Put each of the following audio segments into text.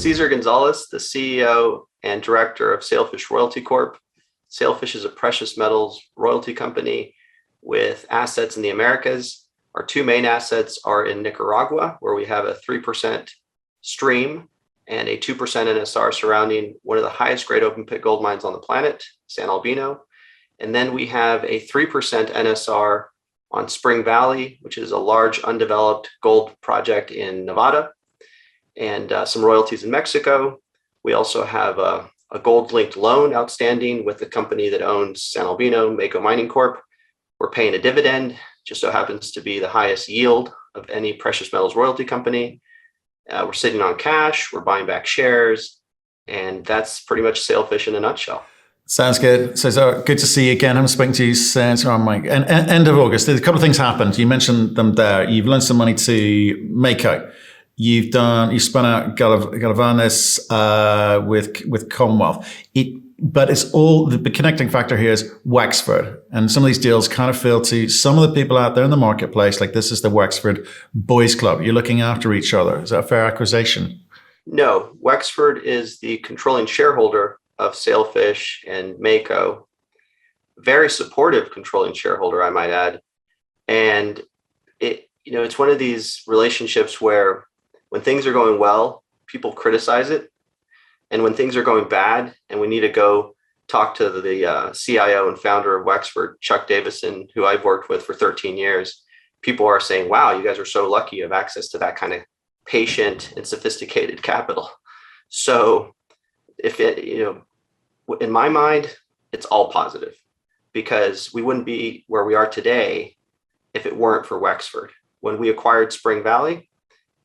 Cesar Gonzalez, the CEO and director of Sailfish Royalty Corp. Sailfish is a precious metals royalty company with assets in the Americas. Our two main assets are in Nicaragua, where we have a 3% stream and a 2% NSR surrounding one of the highest grade open pit gold mines on the planet, San Albino. And then we have a 3% NSR on Spring Valley, which is a large undeveloped gold project in Nevada, and some royalties in Mexico. We also have a gold-linked loan outstanding with the company that owns San Albino-Murra Mining Corp. We're paying a dividend, just so happens to be the highest yield of any precious metals royalty company. We're sitting on cash, we're buying back shares, and that's pretty much Sailfish in a nutshell. Sounds good. So good to see you again. I'm speaking to you since around end of August. There's a couple of things happened. You mentioned them there. You've loaned some money to Mako. You spun out Gavilanes with Commonwealth. But it's all the connecting factor here is Wexford, and some of these deals kind of feel to some of the people out there in the marketplace like this is the Wexford Boys Club. You're looking after each other. Is that a fair accusation? No, Wexford is the controlling shareholder of Sailfish and Mako. Very supportive controlling shareholder, I might add. And it's one of these relationships where when things are going well, people criticize it. And when things are going bad and we need to go talk to the CIO and founder of Wexford, Chuck Davison, who I've worked with for 13 years, people are saying, wow, you guys are so lucky you have access to that kind of patient and sophisticated capital. So in my mind, it's all positive, because we wouldn't be where we are today if it weren't for Wexford. When we acquired Spring Valley,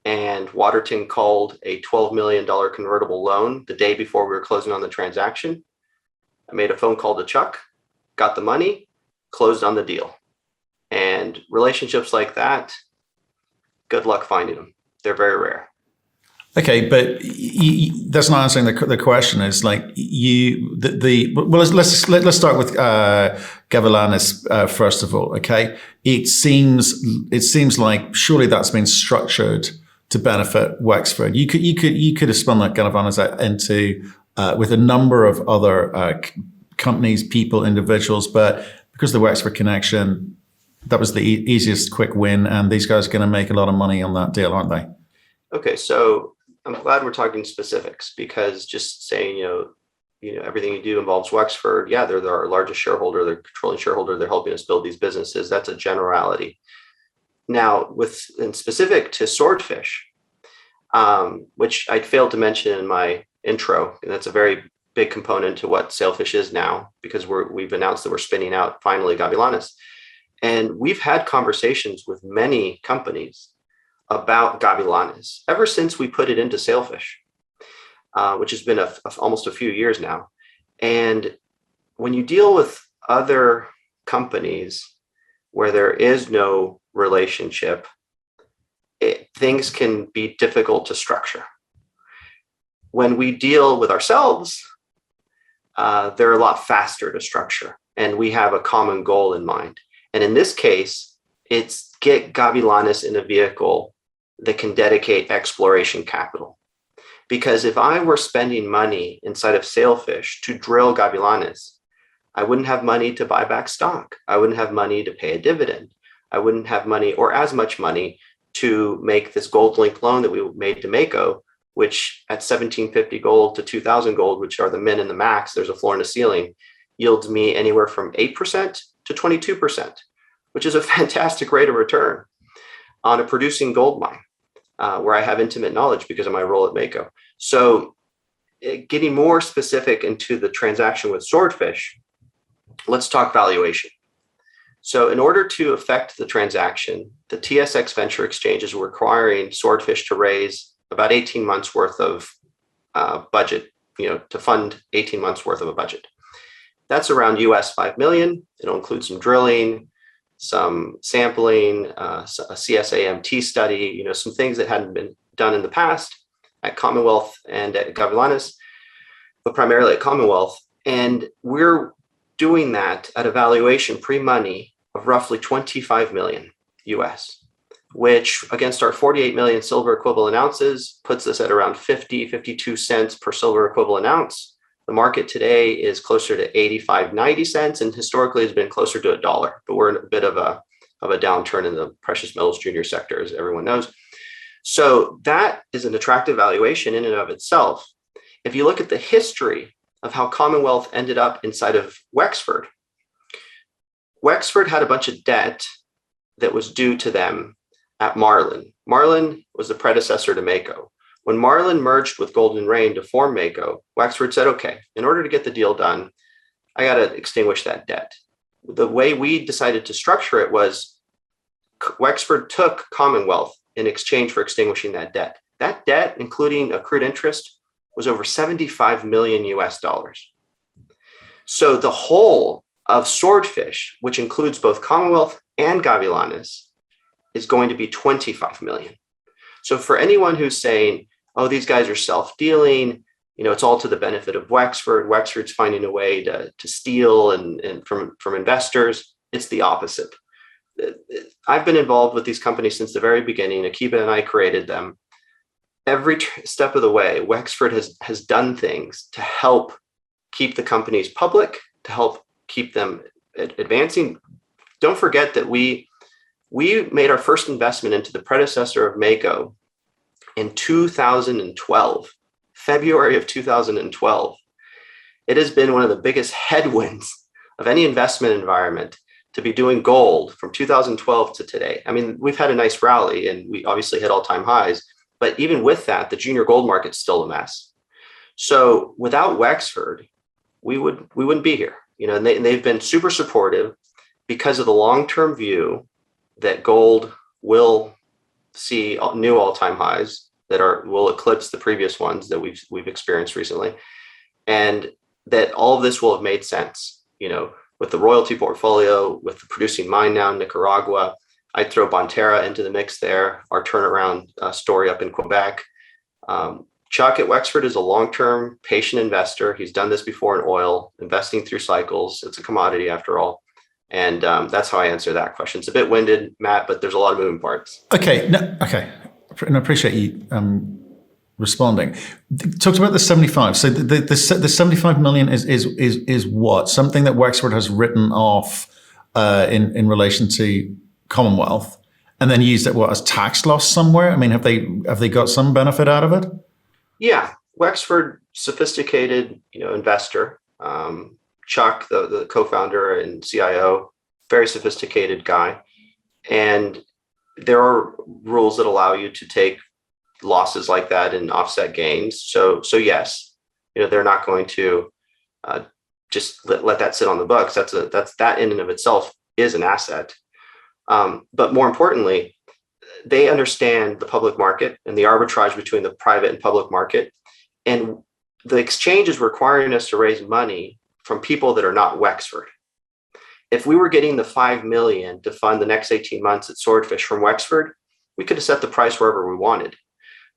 and Waterton called a $12 million convertible loan the day before we were closing on the transaction, I made a phone call to Chuck, got the money, closed on the deal. And relationships like that, good luck finding them. They're very rare. Okay, but that's not answering the question. Is like let's start with Gavilanes first of all. Okay, it seems like surely that's been structured to benefit Wexford. You could have spun that Gavilanes out into with a number of other companies, people, individuals, but because of the Wexford connection, that was the easiest quick win, and these guys are going to make a lot of money on that deal, aren't they? Okay, so I'm glad we're talking specifics, because just saying, everything you do involves Wexford. Yeah, they're our largest shareholder, they're controlling shareholder, they're helping us build these businesses. That's a generality. Now, in specific to Swordfish, which I failed to mention in my intro, and that's a very big component to what Sailfish is now, because we've announced that we're spinning out finally Gavilanes. And we've had conversations with many companies about Gavilanes ever since we put it into Sailfish, which has been almost a few years now. And when you deal with other companies where there is no relationship, things can be difficult to structure. When we deal with ourselves, they're a lot faster to structure, and we have a common goal in mind. And in this case, it's get Gavilanes in a vehicle that can dedicate exploration capital. Because if I were spending money inside of Sailfish to drill Gavilanes, I wouldn't have money to buy back stock. I wouldn't have money to pay a dividend. I wouldn't have money, or as much money, to make this gold-linked loan that we made to Mako, which at 1750 gold to 2000 gold, which are the min and the max, there's a floor and a ceiling, yields me anywhere from 8% to 22%, which is a fantastic rate of return on a producing gold mine, where I have intimate knowledge because of my role at Mako. So getting more specific into the transaction with Swordfish, let's talk valuation. So in order to affect the transaction, the TSX Venture Exchange is requiring Swordfish to raise about 18 months worth of budget, to fund 18 months worth of a budget. That's around US 5 million. It'll include some drilling, some sampling, a CSAMT study, some things that hadn't been done in the past at Commonwealth and at Gavilanes, but primarily at Commonwealth. And we're doing that at a valuation pre-money of roughly 25 million US. which against our 48 million silver equivalent ounces puts us at around 52 cents per silver equivalent ounce. The market today is closer to 85, 90 cents, and historically has been closer to $1. But we're in a bit of a downturn in the precious metals junior sector, as everyone knows. So that is an attractive valuation in and of itself. If you look at the history of how Commonwealth ended up inside of Wexford, Wexford had a bunch of debt that was due to them at Marlin. Marlin was the predecessor to Mako. When Marlin merged with Golden Rain to form Mako, Wexford said, okay, in order to get the deal done, I got to extinguish that debt. The way we decided to structure it was Wexford took Commonwealth in exchange for extinguishing that debt. That debt, including accrued interest, was over 75 million US dollars. So the whole of Swordfish, which includes both Commonwealth and Gavilanes, is going to be 25 million. So for anyone who's saying, oh, these guys are self-dealing, it's all to the benefit of Wexford. Wexford's finding a way to steal and from investors. It's the opposite. I've been involved with these companies since the very beginning. Akiba and I created them. Every step of the way, Wexford has done things to help keep the companies public, to help keep them advancing. Don't forget that we made our first investment into the predecessor of Mako in 2012, February of 2012. It has been one of the biggest headwinds of any investment environment to be doing gold from 2012 to today. I mean, we've had a nice rally and we obviously hit all-time highs, but even with that, the junior gold market's still a mess. So without Wexford, we wouldn't be here. And they've been super supportive because of the long-term view that gold will see new all-time highs that will eclipse the previous ones that we've experienced recently, and that all of this will have made sense. With the royalty portfolio, with the producing mine now in Nicaragua, I'd throw Bonterra into the mix there. Our turnaround story up in Quebec. Chuck at Wexford is a long-term patient investor. He's done this before in oil, investing through cycles. It's a commodity after all. And that's how I answer that question. It's a bit winded, Matt, but there's a lot of moving parts. Okay. And I appreciate you responding. Talked about the 75. So the 75 million is what? Something that Wexford has written off in relation to Commonwealth, and then used it as tax loss somewhere. I mean, have they got some benefit out of it? Yeah, Wexford, sophisticated, investor. Chuck, the co-founder and CIO, very sophisticated guy, and there are rules that allow you to take losses like that and offset gains. So yes, they're not going to just let that sit on the books. That in and of itself is an asset. But more importantly, they understand the public market and the arbitrage between the private and public market. And the exchange is requiring us to raise money from people that are not Wexford. If we were getting the 5 million to fund the next 18 months at Swordfish from Wexford, we could have set the price wherever we wanted.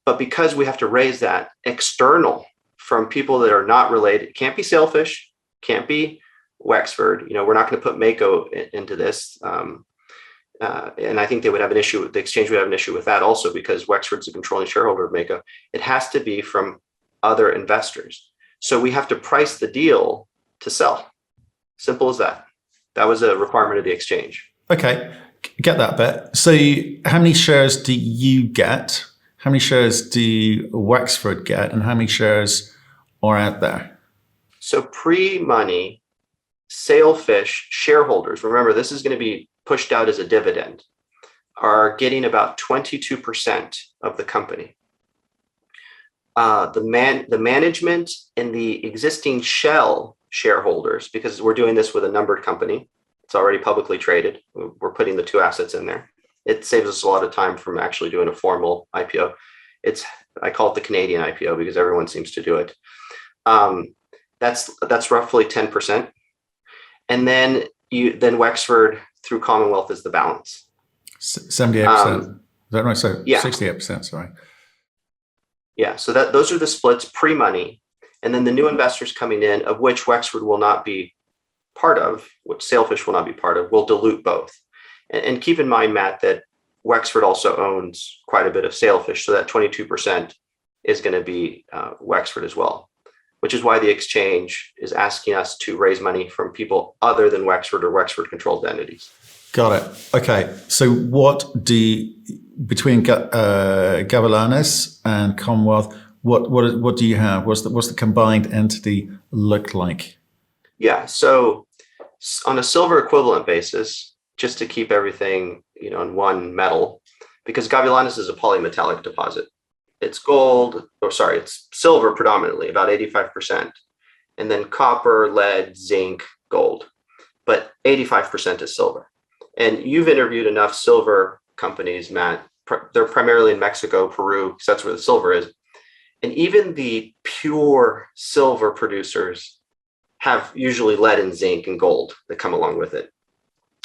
But because we have to raise that external from people that are not related, can't be Sailfish, can't be Wexford. We're not going to put Mako into this. And I think they would have an issue. The exchange would have an issue with that also, because Wexford's a controlling shareholder of Mako. It has to be from other investors. So we have to price the deal to sell. Simple as that. That was a requirement of the exchange. Okay, get that bit. So how many shares do you get? How many shares do Wexford get? And how many shares are out there? So pre-money, Sailfish shareholders, remember this is going to be pushed out as a dividend, are getting about 22% of the company. The management and the existing shell shareholders, because we're doing this with a numbered company, it's already publicly traded. We're putting the two assets in there. It saves us a lot of time from actually doing a formal IPO. I call it the Canadian IPO because everyone seems to do it. That's roughly 10%. And then Wexford through Commonwealth is the balance. 78%. Is that right? So yeah. 68%, sorry. Yeah, so those are the splits pre-money. And then the new investors coming in, of which Wexford will not be part of, which Sailfish will not be part of, will dilute both. And keep in mind, Matt, that Wexford also owns quite a bit of Sailfish, so that 22% is going to be Wexford as well, which is why the exchange is asking us to raise money from people other than Wexford or Wexford-controlled entities. Got it. Okay. So between Gavilanes and Commonwealth, what do you have? What's the combined entity look like? Yeah. So on a silver equivalent basis, just to keep everything, in one metal, because Gavilanes is a polymetallic deposit. It's it's silver predominantly, about 85%, and then copper, lead, zinc, gold, but 85% is silver. And you've interviewed enough silver companies, Matt. They're primarily in Mexico, Peru, because that's where the silver is. And even the pure silver producers have usually lead and zinc and gold that come along with it.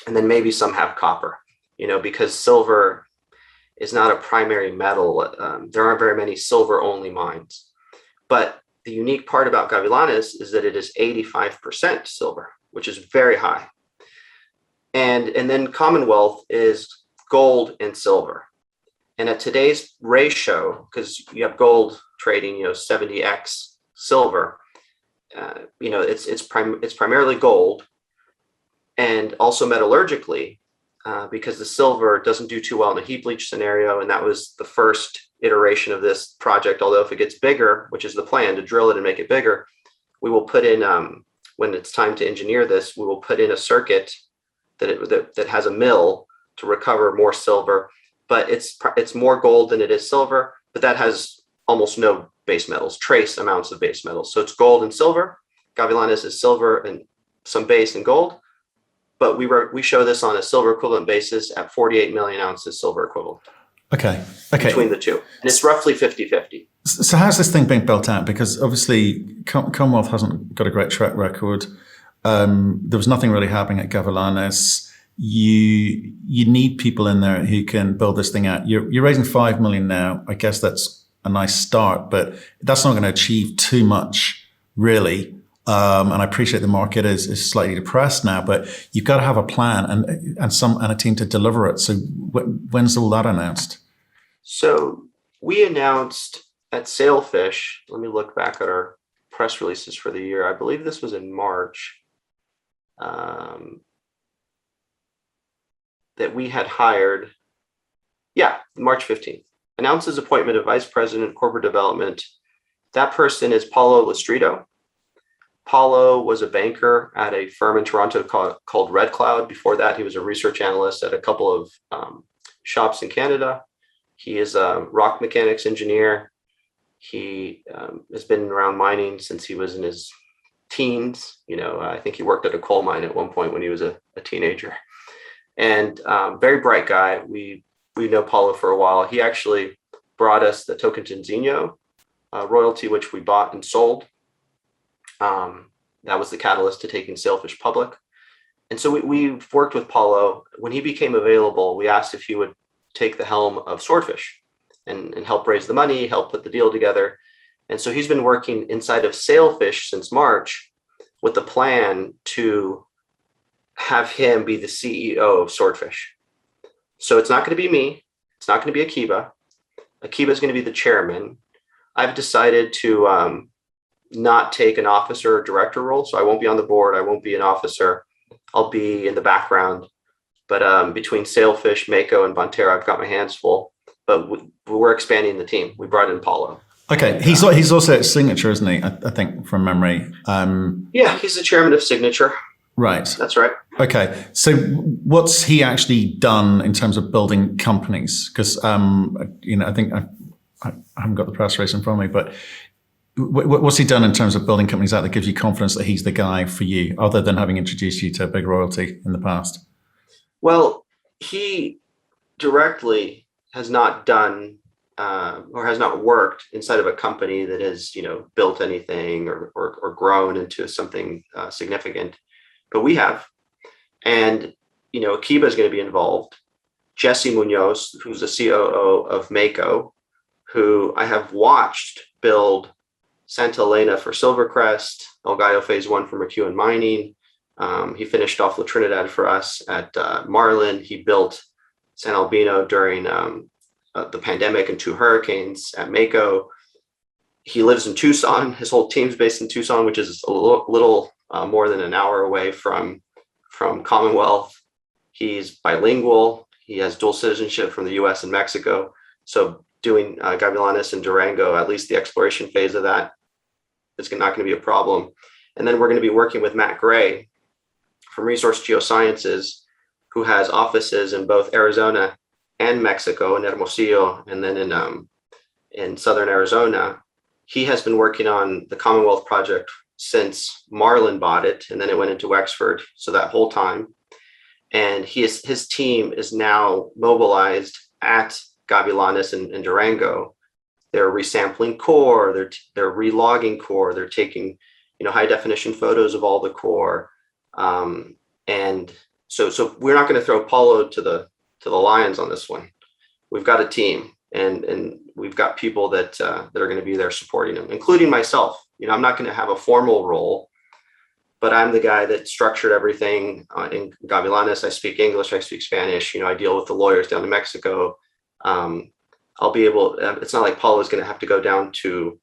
And then maybe some have copper, because silver is not a primary metal. There aren't very many silver-only mines. But the unique part about Gavilanes is that it is 85% silver, which is very high. And then Commonwealth is gold and silver. And at today's ratio, because you have gold trading, 70x silver, it's primarily gold, and also metallurgically, because the silver doesn't do too well in a heap leach scenario. And that was the first iteration of this project. Although if it gets bigger, which is the plan to drill it and make it bigger, we will put in, when it's time to engineer this, we will put in a circuit that has a mill to recover more silver. But it's more gold than it is silver, but that has almost no base metals, trace amounts of base metals. So it's gold and silver. Gavilanes is silver and some base and gold. But we show this on a silver equivalent basis at 48 million ounces silver equivalent. Okay. Between the two. And it's roughly 50-50. So how's this thing being built out? Because obviously Commonwealth hasn't got a great track record. There was nothing really happening at Gavilanes. You need people in there who can build this thing out. You're raising 5 million now. I guess that's a nice start, but that's not going to achieve too much, really. And I appreciate the market is slightly depressed now, but you've got to have a plan and a team to deliver it. So when's all that announced? So we announced at Sailfish. Let me look back at our press releases for the year. I believe this was in March. That we had hired, March 15th, announced his appointment of Vice President of Corporate Development. That person is Paulo Lestrito. Paulo was a banker at a firm in Toronto called Red Cloud. Before that, he was a research analyst at a couple of shops in Canada. He is a rock mechanics engineer. He has been around mining since he was in his teens. I think he worked at a coal mine at one point when he was a teenager. And very bright guy. We know Paulo for a while. He actually brought us the Tocantinzinho royalty, which we bought and sold. That was the catalyst to taking Sailfish public. And so we've worked with Paulo. When he became available, we asked if he would take the helm of Swordfish and help raise the money, help put the deal together. And so he's been working inside of Sailfish since March with the plan to have him be the CEO of Swordfish. So it's not going to be me. It's not going to be Akiba. Akiba is going to be the chairman. I've decided to not take an officer or director role. So I won't be on the board. I won't be an officer. I'll be in the background. But between Sailfish, Mako, and Bonterra, I've got my hands full. But we're expanding the team. We brought in Paulo. Okay, he's also at Signature, isn't he? I think from memory. Yeah, he's the chairman of Signature. Right. That's right. Okay. So what's he actually done in terms of building companies? Because, I think I haven't got the press release in front of me, but what's he done in terms of building companies out that gives you confidence that he's the guy for you, other than having introduced you to a big royalty in the past? Well, he directly has not done or has not worked inside of a company that has, built anything or grown into something significant. But we have. And, Akiba is going to be involved. Jesse Munoz, who's the COO of Mako, who I have watched build Santa Elena for Silvercrest, El Gallo Phase 1 for McEwen Mining. He finished off La Trinidad for us at Marlin. He built San Albino during the pandemic and 2 hurricanes at Mako. He lives in Tucson. His whole team's based in Tucson, which is a little more than an hour away from Commonwealth. He's bilingual. He has dual citizenship from the US and Mexico. So doing Gavilanes and Durango, at least the exploration phase of that, is not going to be a problem. And then we're going to be working with Matt Gray from Resource Geosciences, who has offices in both Arizona and Mexico, in Hermosillo, and then in southern Arizona. He has been working on the Commonwealth project since Marlin bought it, and then it went into Wexford, so that whole time. And his team is now mobilized at Gavilanes and Durango. They're resampling core, they're relogging core, they're taking high definition photos of all the core. And so we're not going to throw Paulo to the lions on this one. We've got a team, and we've got people that are going to be there supporting him, including myself. I'm not going to have a formal role, but I'm the guy that structured everything in Gavilanes. I speak English, I speak Spanish. I deal with the lawyers down in Mexico. I'll be able. It's not like Paulo is going to have to go down to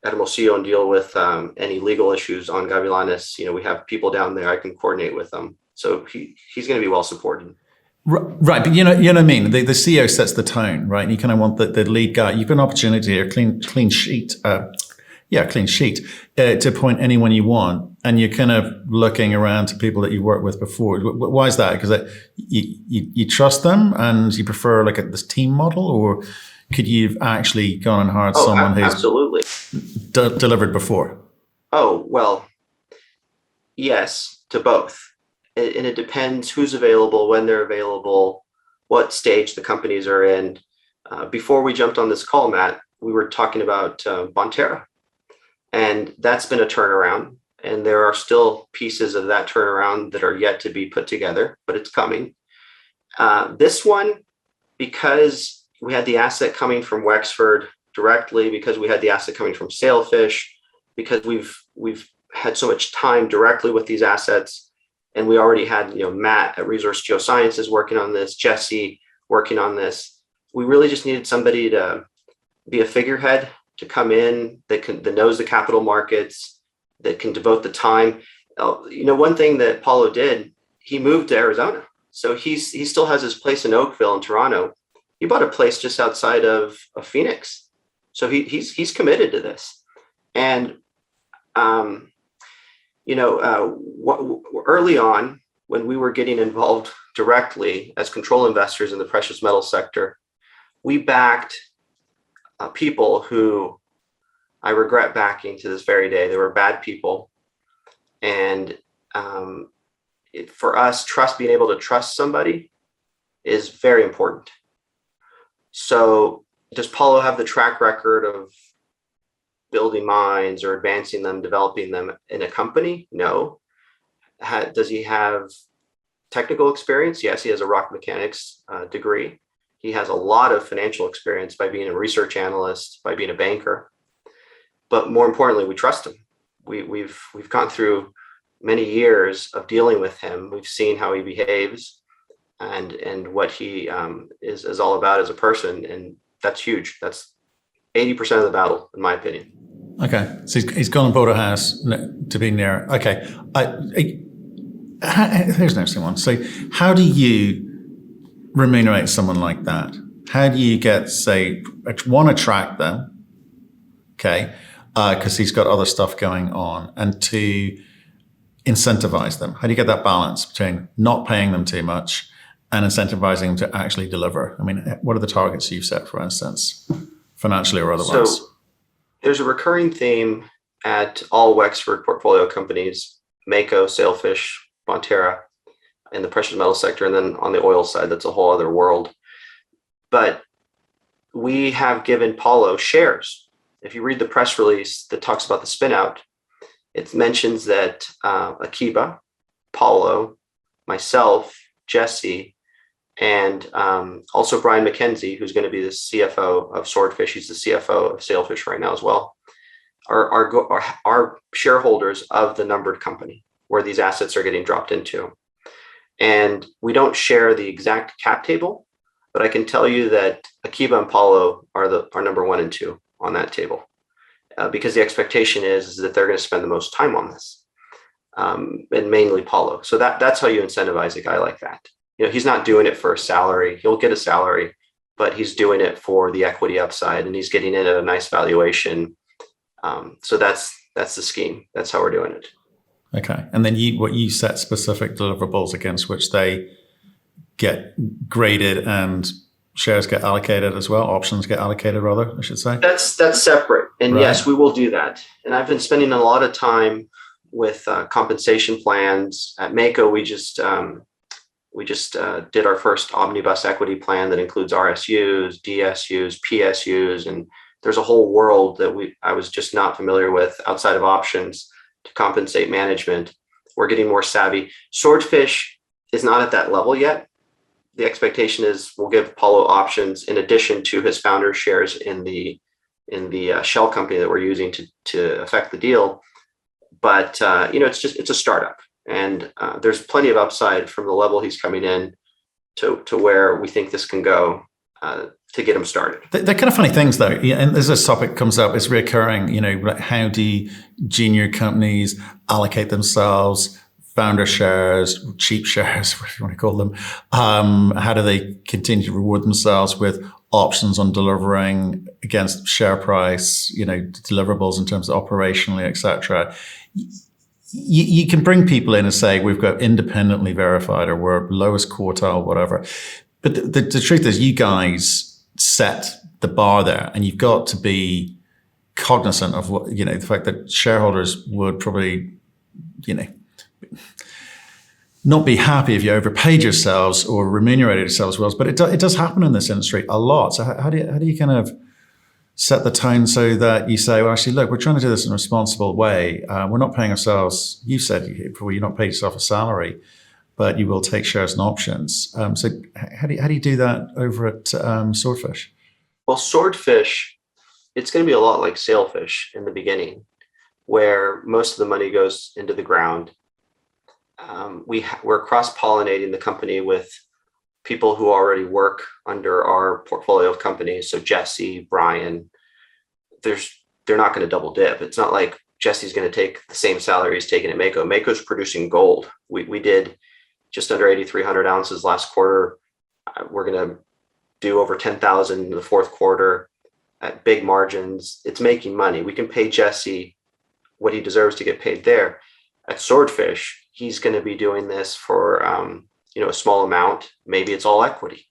Hermosillo and deal with any legal issues on Gavilanes. We have people down there. I can coordinate with them. So he's going to be well supported. Right, but you know what I mean. The CEO sets the tone, right? And you kind of want the lead guy. You've got an opportunity here, clean sheet to appoint anyone you want, and you're kind of looking around to people that you worked with before. Why is that? Because you trust them and you prefer like this team model, or could you have actually gone and hired someone who's absolutely delivered before? Oh, well, yes to both. And it depends who's available, when they're available, what stage the companies are in. Before we jumped on this call, Matt, we were talking about Bonterra, and that's been a turnaround. And there are still pieces of that turnaround that are yet to be put together, but it's coming. This one, because we had the asset coming from Wexford directly, because we had the asset coming from Sailfish, because we've had so much time directly with these assets. And we already had, Matt at Resource Geosciences working on this, Jesse working on this. We really just needed somebody to be a figurehead, to come in that knows the capital markets, that can devote the time. One thing that Paulo did, he moved to Arizona, so he still has his place in Oakville in Toronto. He bought a place just outside of Phoenix, so he's committed to this. And early on, when we were getting involved directly as control investors in the precious metal sector, we backed people who I regret backing to this very day. They were bad people. And for us, being able to trust somebody is very important. So does Paulo have the track record of building mines or advancing them, developing them in a company? No. Does he have technical experience? Yes, he has a rock mechanics degree. He has a lot of financial experience by being a research analyst, by being a banker. But more importantly, we trust him. We've gone through many years of dealing with him. We've seen how he behaves and what he is all about as a person, and that's huge. That's 80% of the battle, in my opinion. Okay, so he's gone and bought a house to be near. Okay, here's an interesting one. So how do you remunerate someone like that? How do you attract them? Okay, because he's got other stuff going on, and to incentivize them. How do you get that balance between not paying them too much and incentivizing them to actually deliver? I mean, what are the targets you've set, for instance, financially or otherwise? So there's a recurring theme at all Wexford portfolio companies, Mako, Sailfish, Bonterra, in the precious metal sector, and then on the oil side, that's a whole other world. But we have given Paulo shares. If you read the press release that talks about the spinout, it mentions that Akiba, Paulo, myself, Jesse, and also Brian McKenzie, who's going to be the CFO of Swordfish, he's the CFO of Sailfish right now as well, are shareholders of the numbered company where these assets are getting dropped into. And we don't share the exact cap table, But I can tell you that Akiba and Paulo are number 1 and 2 on that table, because the expectation is that they're going to spend the most time on this, and mainly Paulo. So that's how you incentivize a guy like that. He's not doing it for a salary. He'll get a salary, but he's doing it for the equity upside, and he's getting it at a nice valuation. So that's the scheme. That's how we're doing it. Okay. And then you set specific deliverables against which they get graded and shares get allocated as well. Options get allocated, rather, I should say. That's separate. And right. Yes, we will do that. And I've been spending a lot of time with compensation plans. At Mako, we just did our first omnibus equity plan that includes RSUs, DSUs, PSUs, and there's a whole world that I was just not familiar with outside of options to compensate management. We're getting more savvy. Swordfish is not at that level yet. The expectation is we'll give Paulo options in addition to his founder's shares in the shell company that we're using to affect the deal. But it's a startup, and there's plenty of upside from the level he's coming in to where we think this can go to get him started. They're kind of funny things, though. And as this topic comes up, it's reoccurring. Like how do junior companies allocate themselves? Founder shares, cheap shares, whatever you want to call them. How do they continue to reward themselves with options on delivering against share price, deliverables in terms of operationally, et cetera? You can bring people in and say, we've got independently verified or we're lowest quartile, whatever. But the truth is you guys set the bar there, and you've got to be cognizant of what, the fact that shareholders would probably, not be happy if you overpaid yourselves or remunerated yourselves well, but it does happen in this industry a lot. So how do you kind of set the tone so that you say, well, actually, look, we're trying to do this in a responsible way. We're not paying ourselves. You said you're not paying yourself a salary, but you will take shares and options. So how do you do that over at Swordfish? Well, Swordfish, it's going to be a lot like Sailfish in the beginning, where most of the money goes into the ground. We're cross-pollinating the company with people who already work under our portfolio of companies. So Jesse, Brian, they're not going to double dip. It's not like Jesse's going to take the same salary he's taking at Mako. Mako's producing gold. We did just under 8,300 ounces last quarter. We're going to do over 10,000 in the fourth quarter at big margins. It's making money. We can pay Jesse what he deserves to get paid there. At Swordfish, he's going to be doing this for a small amount. Maybe it's all equity.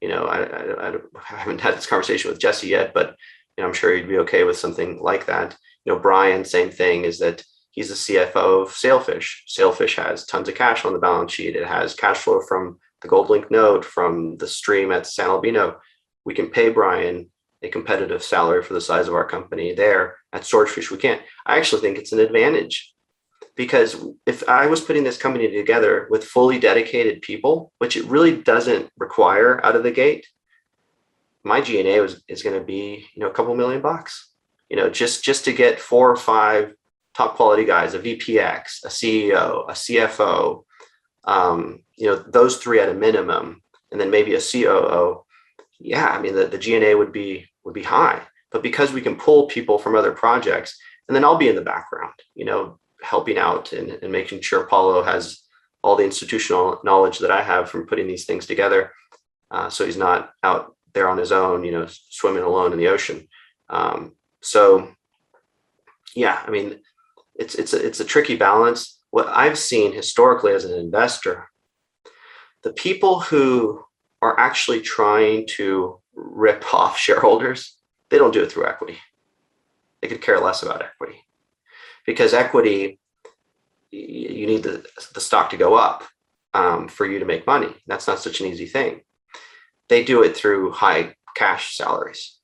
I haven't had this conversation with Jesse yet, but I'm sure he'd be okay with something like that. Brian, same thing, is that he's the CFO of Sailfish. Sailfish has tons of cash on the balance sheet. It has cash flow from the gold link note, from the stream at San Albino. We can pay Brian a competitive salary for the size of our company there. At Swordfish, we can't. I actually think it's an advantage, because if I was putting this company together with fully dedicated people, which it really doesn't require out of the gate, my G&A is going to be, a couple $1 million, just to get 4 or 5 top quality guys, a VPX, a CEO, a CFO, those 3 at a minimum, and then maybe a COO. Yeah, I mean, the G&A would be high, but because we can pull people from other projects, and then I'll be in the background, helping out and making sure Paulo has all the institutional knowledge that I have from putting these things together. So he's not out there on his own, swimming alone in the ocean. So yeah, I mean, it's a tricky balance. What I've seen historically as an investor, the people who are actually trying to rip off shareholders, they don't do it through equity. They could care less about equity, because equity, you need the stock to go up for you to make money. That's not such an easy thing. They do it through high cash salaries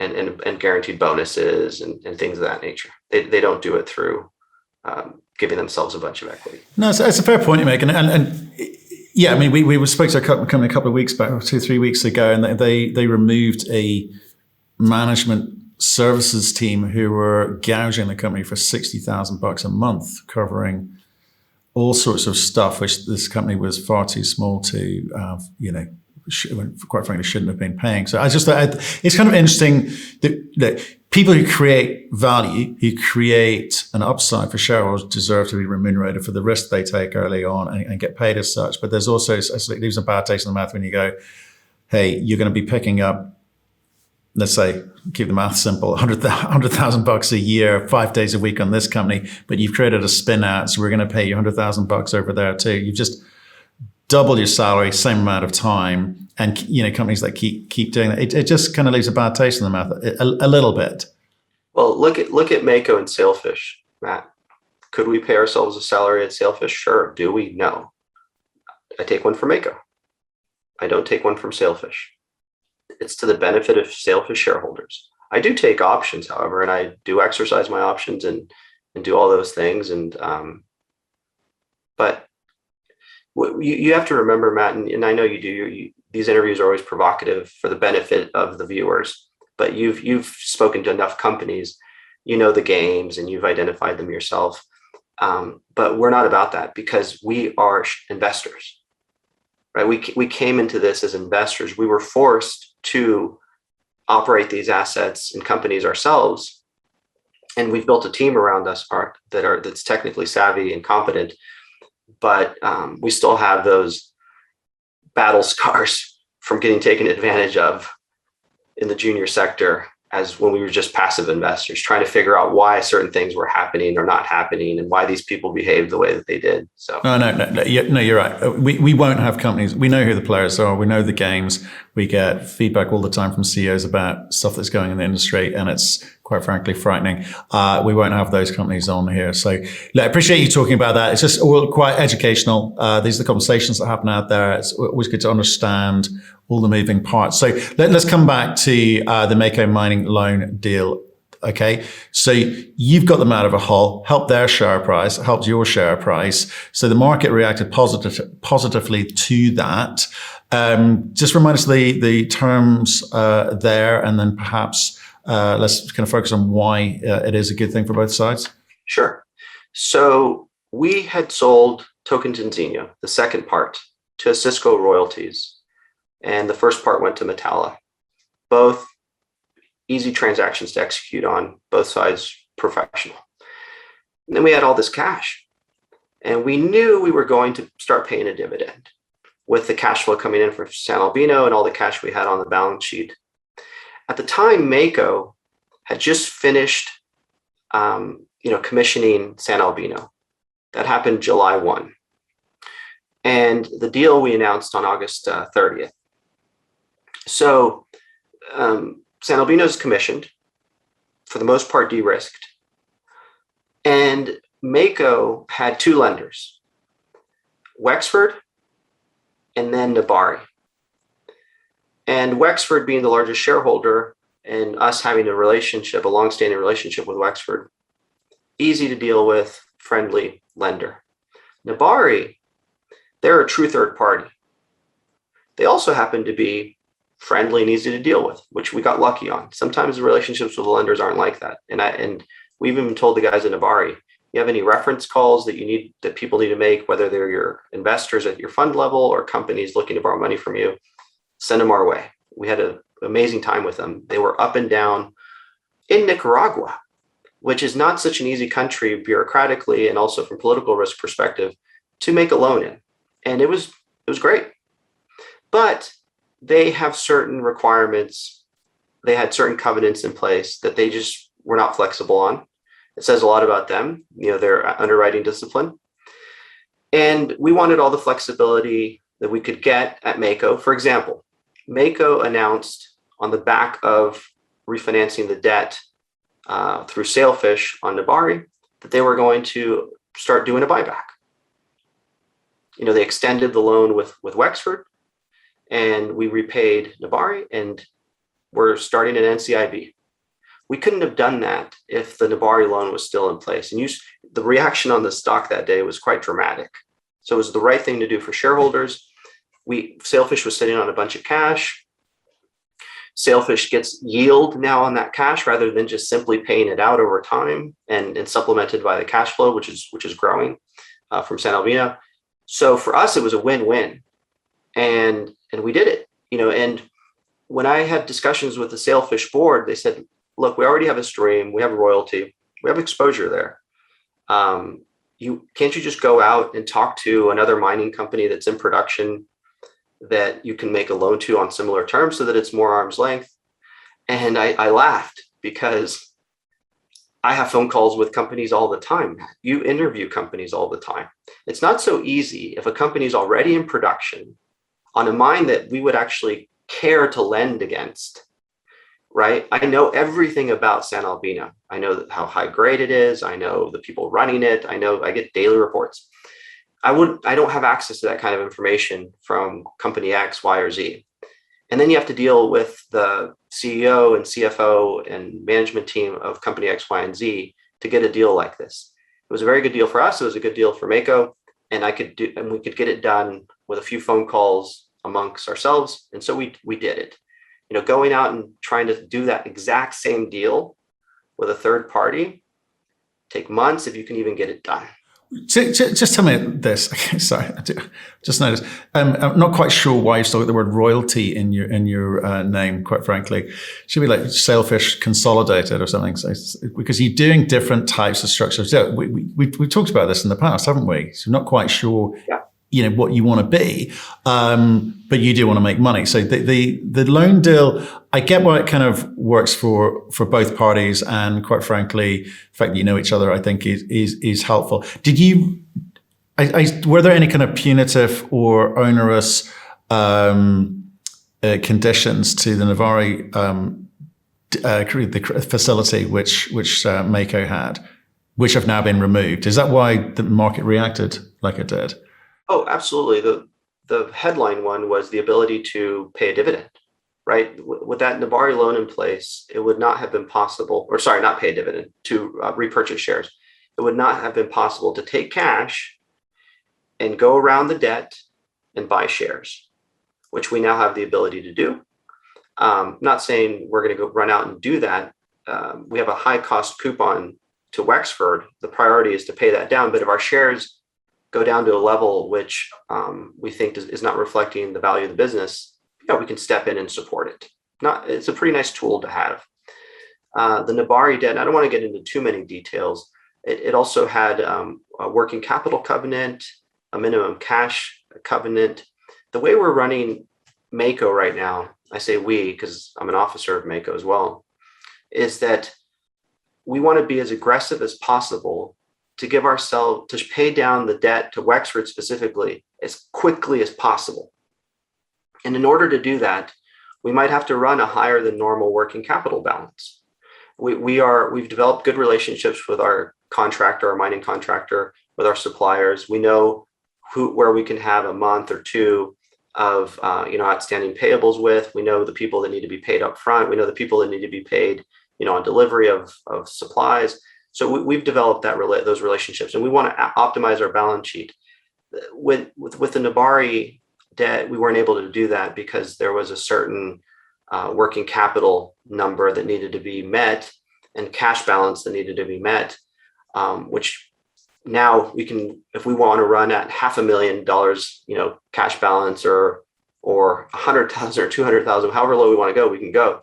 and guaranteed bonuses and things of that nature. They don't do it through giving themselves a bunch of equity. No, it's a fair point you make. And yeah, I mean, we spoke to a company a couple of weeks back, 2 or 3 weeks ago, and they removed a management services team who were gouging the company for $60,000 a month, covering all sorts of stuff, which this company was far too small to, quite frankly, shouldn't have been paying. So it's kind of interesting that people who create value, who create an upside for shareholders, deserve to be remunerated for the risk they take early on and get paid as such. But there's also, it leaves a bad taste in the mouth when you go, hey, you're going to be picking up, let's say, keep the math simple, $100,000 a year, 5 days a week on this company, but you've created a spin out, so we're going to pay you $100,000 over there too. You've just double your salary, same amount of time, and companies that keep doing that, it just kind of leaves a bad taste in the mouth a little bit. Well, look at Mako and Sailfish, Matt. Could we pay ourselves a salary at Sailfish? Sure. Do we? No. I take one from Mako. I don't take one from Sailfish. It's to the benefit of Sailfish shareholders. I do take options, however, and I do exercise my options and do all those things. And but you have to remember, Matt, and I know you do. These interviews are always provocative for the benefit of the viewers. But you've spoken to enough companies, you know the games, and you've identified them yourself. But we're not about that, because we are investors, right? We came into this as investors. We were forced to operate these assets and companies ourselves, and we've built a team around us that's technically savvy and competent. But we still have those battle scars from getting taken advantage of in the junior sector, as when we were just passive investors trying to figure out why certain things were happening or not happening, and why these people behaved the way that they did. So no, you're right. We won't have companies. We know who the players are. We know the games. We get feedback all the time from CEOs about stuff that's going in the industry, and it's quite frankly frightening. We won't have those companies on here. So I appreciate you talking about that. It's just all quite educational. These are the conversations that happen out there. It's always good to understand all the moving parts. So let's come back to the Mako mining loan deal. Okay, so you've got them out of a hole, helped their share price, helped your share price. So the market reacted positively to that. Just remind us the terms there, and then perhaps let's kind of focus on why it is a good thing for both sides. Sure. So we had sold Tocantinzinho, the second part, to Cisco Royalties, and the first part went to Metalla. Both easy transactions to execute on, both sides professional. And then we had all this cash, and we knew we were going to start paying a dividend with the cash flow coming in from San Albino and all the cash we had on the balance sheet. At the time, Mako had just finished commissioning San Albino. That happened July 1. And the deal we announced on August 30th. So San Albino is commissioned, for the most part de-risked. And Mako had two lenders, Wexford and then Nabari. And Wexford being the largest shareholder, and us having a long-standing relationship with Wexford, easy to deal with, friendly lender. Nabari, they're a true third party. They also happen to be friendly and easy to deal with, which we got lucky on. Sometimes the relationships with the lenders aren't like that. And we've even told the guys at Nabari, you have any reference calls that people need to make, whether they're your investors at your fund level or companies looking to borrow money from you, send them our way. We had an amazing time with them. They were up and down in Nicaragua, which is not such an easy country bureaucratically and also from political risk perspective to make a loan in. And it was great. But they have certain requirements. They had certain covenants in place that they just were not flexible on. It says a lot about them, their underwriting discipline. And we wanted all the flexibility that we could get at Mako. For example, Mako announced on the back of refinancing the debt through Sailfish on Nabari that they were going to start doing a buyback. They extended the loan with Wexford, and we repaid Nabari, and we're starting an NCIB. We couldn't have done that if the Nabari loan was still in place. And the reaction on the stock that day was quite dramatic. So it was the right thing to do for shareholders. Sailfish was sitting on a bunch of cash. Sailfish gets yield now on that cash rather than just simply paying it out over time and supplemented by the cash flow, which is growing from San Albino. So for us, it was a win-win. And we did it. And when I had discussions with the Sailfish board, they said, look, we already have a stream, we have a royalty, we have exposure there. Can't you just go out and talk to another mining company that's in production that you can make a loan to on similar terms so that it's more arm's length? And I laughed because I have phone calls with companies all the time. You interview companies all the time. It's not so easy if a company is already in production on a mine that we would actually care to lend against, right? I know everything about San Albino. I know how high grade it is. I know the people running it. I know I get daily reports. I don't have access to that kind of information from company X, Y, or Z. And then you have to deal with the CEO and CFO and management team of company X, Y, and Z to get a deal like this. It was a very good deal for us. It was a good deal for Mako, and we could get it done with a few phone calls amongst ourselves. And so we did it. Going out and trying to do that exact same deal with a third party take months if you can even get it done. Just tell me this. Okay, sorry, I just noticed. I'm not quite sure why you still got the word royalty in your name. Quite frankly, it should be like Sailfish Consolidated or something. So, because you're doing different types of structures. Yeah, we've talked about this in the past, haven't we? So I'm not quite sure. Yeah. What you want to be, but you do want to make money. So the loan deal, I get why it kind of works for both parties, and quite frankly, the fact that you know each other, I think is helpful. Did you? Were there any kind of punitive or onerous conditions to the Navarre the facility which Mako had, which have now been removed? Is that why the market reacted like it did? Oh, absolutely. The headline one was the ability to pay a dividend, right? With that Navarre loan in place, it would not have been possible, or sorry, not pay a dividend, to repurchase shares. It would not have been possible to take cash and go around the debt and buy shares, which we now have the ability to do. Not saying we're going to go run out and do that. We have a high cost coupon to Wexford. The priority is to pay that down. But if our shares go down to a level which we think is not reflecting the value of the business, we can step in and support it. It's a pretty nice tool to have. The Navarre debt, I don't want to get into too many details. It also had a working capital covenant, a minimum cash covenant. The way we're running Mako right now, I say we because I'm an officer of Mako as well, is that we want to be as aggressive as possible to give ourselves, to pay down the debt to Wexford specifically as quickly as possible. And in order to do that, we might have to run a higher than normal working capital balance. We've developed good relationships with our contractor, our mining contractor, with our suppliers. We know where we can have a month or two of outstanding payables with. We know the people that need to be paid up front. We know the people that need to be paid, on delivery of supplies. So we've developed those relationships, and we want to optimize our balance sheet. With the Navarre debt, we weren't able to do that because there was a certain working capital number that needed to be met and cash balance that needed to be met, which now we can, if we want to run at $500,000, cash balance or 100,000 or 200,000, however low we want to go, we can go.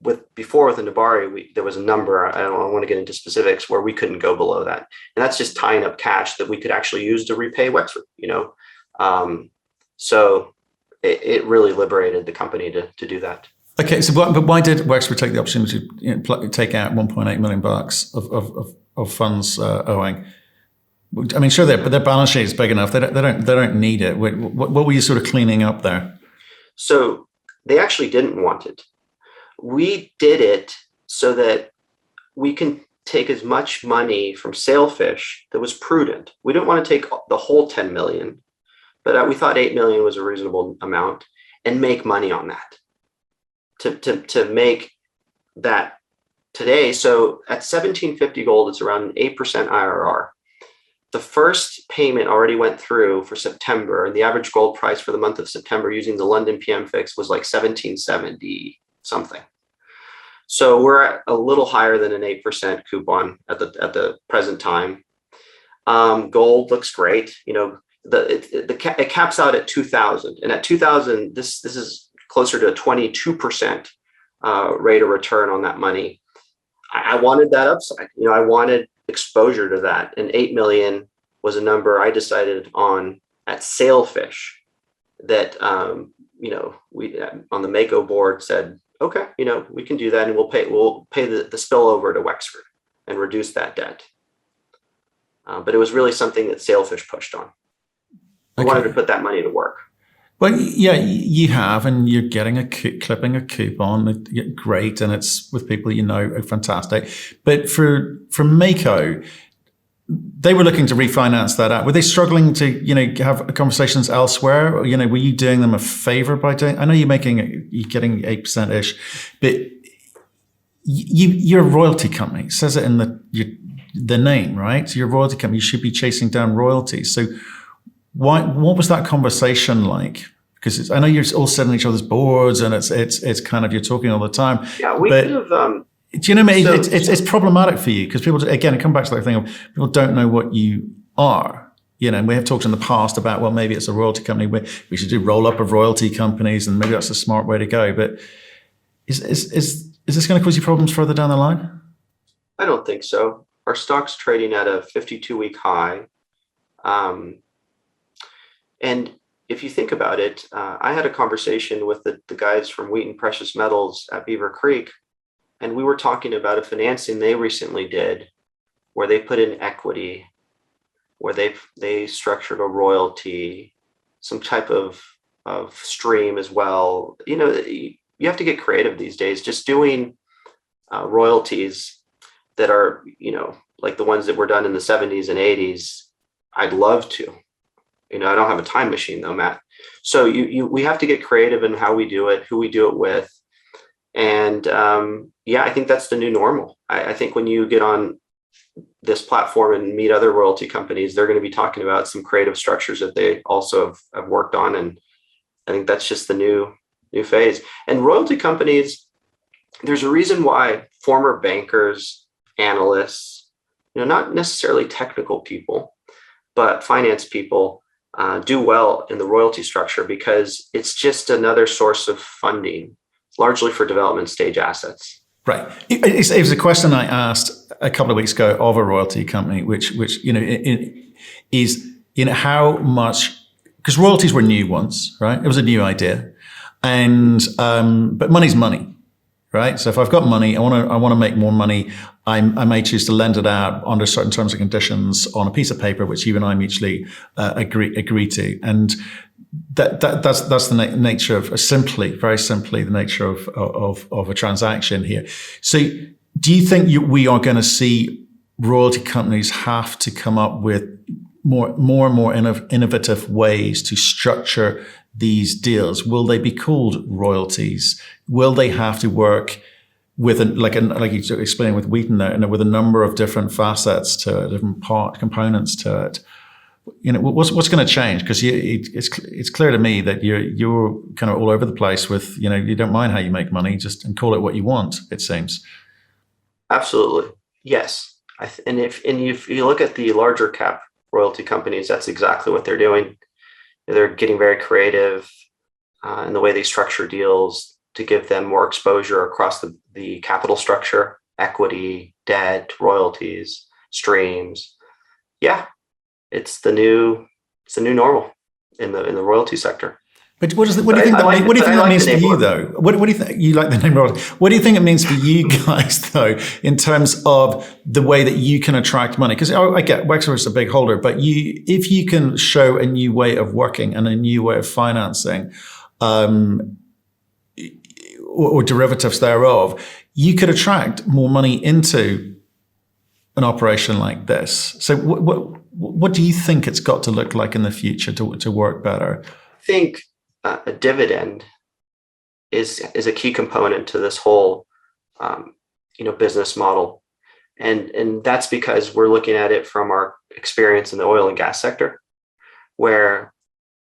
With the Navarre, there was a number, I don't want to get into specifics, where we couldn't go below that. And that's just tying up cash that we could actually use to repay Wexford, So it really liberated the company to do that. Okay, so but why did Wexford take the opportunity to take out $1.8 million of funds owing? I mean, sure, but their balance sheet is big enough. They don't need it. What were you sort of cleaning up there? So they actually didn't want it. We did it so that we can take as much money from Sailfish that was prudent. We didn't want to take the whole 10 million, but we thought 8 million was a reasonable amount and make money on that. To make that today. So at 1750 gold, it's around an 8% IRR. The first payment already went through for September, and the average gold price for the month of September using the London PM fix was like 1770 something. So we're at a little higher than an 8% coupon at the present time. Gold looks great. It caps out at 2,000, and at 2,000, this is closer to a 22% rate of return on that money. I wanted that upside. I wanted exposure to that. And 8 million was a number I decided on at Sailfish that, we on the Mako board said, okay, we can do that, and we'll pay the spillover to Wexford and reduce that debt. But it was really something that Sailfish pushed on. I wanted to put that money to work. Well, yeah, you have, and you're getting clipping a coupon. Great, and it's with people fantastic. But for Mako, they were looking to refinance that out. Were they struggling to, have conversations elsewhere? Or, were you doing them a favor by doing? I know you're getting 8% ish, but you're a royalty company. It says it in the name, right? So you're a royalty company. You should be chasing down royalties. So what was that conversation like? Because I know you're all sitting on each other's boards, and it's kind of, you're talking all the time. Yeah, we could have. Do you know what I mean? It's problematic for you because people, again, it comes back to that thing of people don't know what you are. And we have talked in the past about, well, maybe it's a royalty company. We should do roll up of royalty companies, and maybe that's a smart way to go. But is this going to cause you problems further down the line? I don't think so. Our stock's trading at a 52-week high. And if you think about it, I had a conversation with the guys from Wheaton Precious Metals at Beaver Creek, and we were talking about a financing they recently did where they put in equity, where they structured a royalty, some type of stream as well. You have to get creative these days. Just doing royalties that are, like the ones that were done in the 70s and 80s, I'd love to. I don't have a time machine though, Matt. So we have to get creative in how we do it, who we do it with. And I think that's the new normal. I think when you get on this platform and meet other royalty companies, they're going to be talking about some creative structures that they also have worked on. And I think that's just the new phase. And royalty companies, there's a reason why former bankers, analysts, not necessarily technical people, but finance people do well in the royalty structure, because it's just another source of funding, largely for development stage assets. Right. It was a question I asked a couple of weeks ago of a royalty company, which is how much, because royalties were new once, right? It was a new idea, and but money's money, right? So if I've got money, I want to make more money. I may choose to lend it out under certain terms and conditions on a piece of paper, which you and I mutually agree to, and that's the nature of very simply the nature of a transaction here. So, do you think we are going to see royalty companies have to come up with more and more innovative ways to structure these deals? Will they be called royalties? Will they have to work with like you explained with Wheaton there, with a number of different facets to it, different components to it? What's going to change? Because it's clear to me that you're kind of all over the place with, you don't mind how you make money, and call it what you want, it seems. Absolutely. Yes. And if you look at the larger cap royalty companies, that's exactly what they're doing. They're getting very creative in the way they structure deals to give them more exposure across the capital structure, equity, debt, royalties, streams. Yeah. It's the new normal in the royalty sector. But what do you think that means for you, though? What do you think? You like the name royalty? What do you think it means for you guys, though, in terms of the way that you can attract money? Because I get Wexford is a big holder, but if you can show a new way of working and a new way of financing, or derivatives thereof, you could attract more money into an operation like this. So what do you think it's got to look like in the future to work better? I think a dividend is a key component to this whole business model, and that's because we're looking at it from our experience in the oil and gas sector, where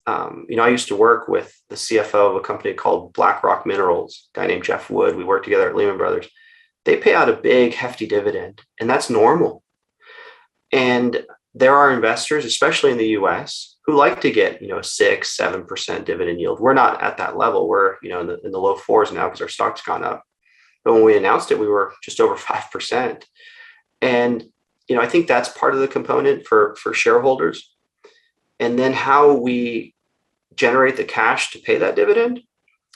I used to work with the CFO of a company called BlackRock Minerals, a guy named Jeff Wood. We worked together at Lehman Brothers. They pay out a big, hefty dividend, and that's normal. And there are investors, especially in the US, who like to get, 6-7% dividend yield. We're not at that level. We're, in the low fours now because our stock's gone up. But when we announced it, we were just over 5%. And, I think that's part of the component for shareholders. And then how we generate the cash to pay that dividend,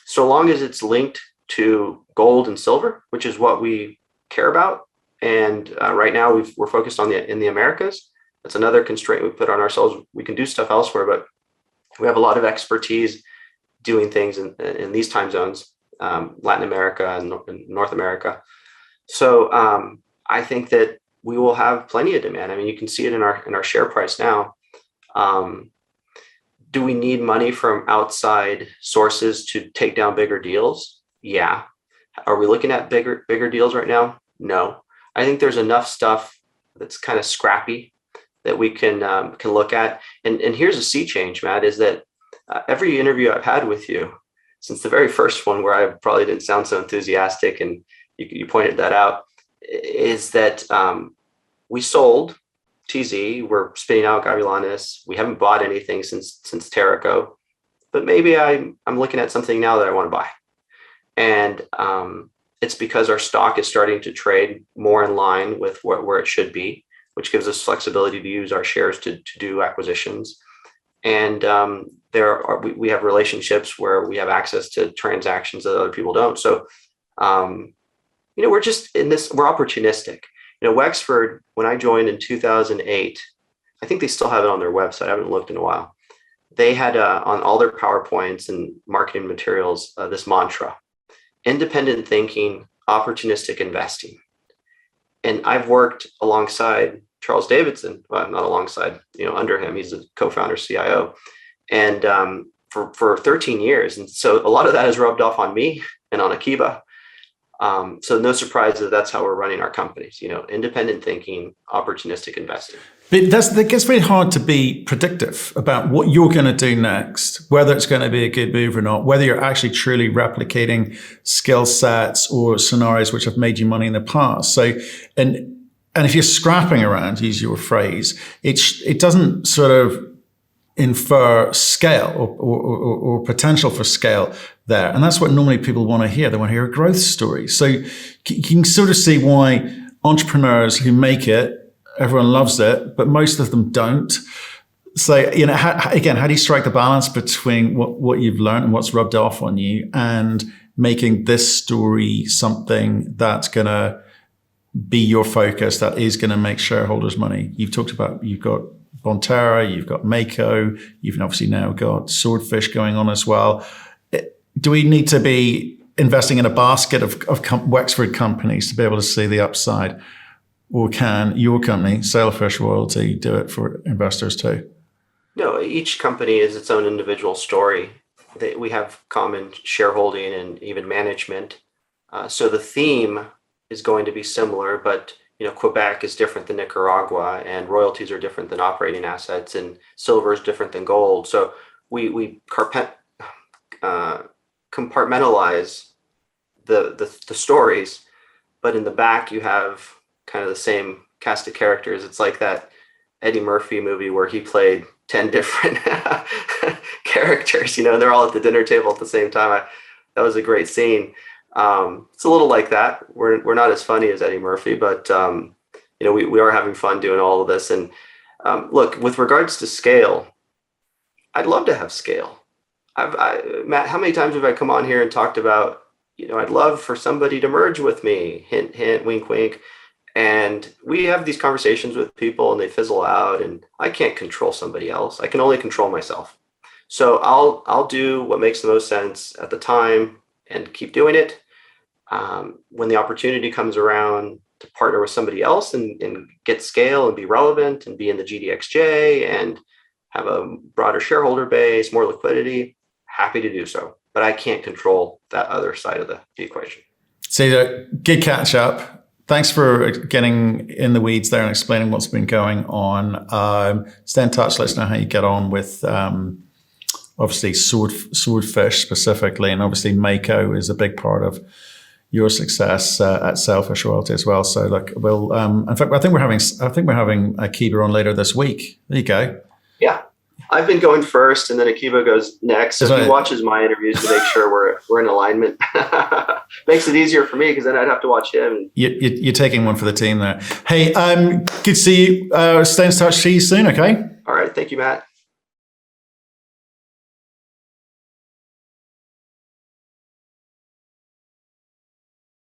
so long as it's linked to gold and silver, which is what we care about. And right now we're focused in the Americas. That's another constraint we put on ourselves. We can do stuff elsewhere, but we have a lot of expertise doing things in these time zones, Latin America and North America. So I think that we will have plenty of demand. I mean, you can see it in our share price now. Do we need money from outside sources to take down bigger deals? Yeah. Are we looking at bigger deals right now? No. I think there's enough stuff that's kind of scrappy that we can look at. And here's a sea change, Matt, is that every interview I've had with you, since the very first one where I probably didn't sound so enthusiastic, and you pointed that out, is that we sold TZ, we're spinning out Gavilanes. We haven't bought anything since Terrico, but maybe I'm looking at something now that I want to buy. And it's because our stock is starting to trade more in line with where it should be, which gives us flexibility to use our shares to do acquisitions. And we have relationships where we have access to transactions that other people don't. So, we're just in this, we're opportunistic. Wexford, when I joined in 2008, I think they still have it on their website. I haven't looked in a while. They had on all their PowerPoints and marketing materials, this mantra: independent thinking, opportunistic investing. And I've worked alongside Charles Davidson, well, not alongside, under him. He's a co-founder, CIO, and for 13 years. And so a lot of that has rubbed off on me and on Akiba. So no surprise that that's how we're running our companies, independent thinking, opportunistic investing. But that gets very hard to be predictive about what you're going to do next, whether it's going to be a good move or not, whether you're actually truly replicating skill sets or scenarios which have made you money in the past. So, and if you're scrapping around, use your phrase, it doesn't sort of infer scale or potential for scale there. And that's what normally people want to hear. They want to hear a growth story. So you can sort of see why entrepreneurs who make it, everyone loves it, but most of them don't. So, how do you strike the balance between what you've learned and what's rubbed off on you and making this story something that's going to be your focus, that is going to make shareholders money? You've talked about, you've got Bonterra, you've got Mako, you've obviously now got Swordfish going on as well. Do we need to be investing in a basket of Wexford companies to be able to see the upside? Or can your company, Sailfish Royalty, do it for investors too? No, each company is its own individual story. We have common shareholding and even management. So the theme is going to be similar, but Quebec is different than Nicaragua, and royalties are different than operating assets, and silver is different than gold. So we compartmentalize the stories, but in the back you have kind of the same cast of characters. It's like that Eddie Murphy movie where he played 10 different characters. They're all at the dinner table at the same time. That was a great scene. It's a little like that. We're not as funny as Eddie Murphy, but we are having fun doing all of this. And look, with regards to scale, I'd love to have scale. Matt, how many times have I come on here and talked about, I'd love for somebody to merge with me, hint, hint, wink, wink. And we have these conversations with people and they fizzle out, and I can't control somebody else. I can only control myself. So I'll do what makes the most sense at the time and keep doing it. When the opportunity comes around to partner with somebody else and get scale and be relevant and be in the GDXJ and have a broader shareholder base, more liquidity, happy to do so. But I can't control that other side of the equation. So good catch up. Thanks for getting in the weeds there and explaining what's been going on. Stay in touch. Let us know how you get on with obviously Swordfish specifically, and obviously Mako is a big part of your success at Sailfish Royalty as well. So look, we'll in fact I think we're having Akiba on later this week. There you go. Yeah. I've been going first, and then Akiva goes next. So That's he right. watches my interviews to make sure we're in alignment. Makes it easier for me because then I'd have to watch him. You're taking one for the team there. Hey, good to see you. Stay in touch. See you soon. Okay. All right. Thank you, Matt.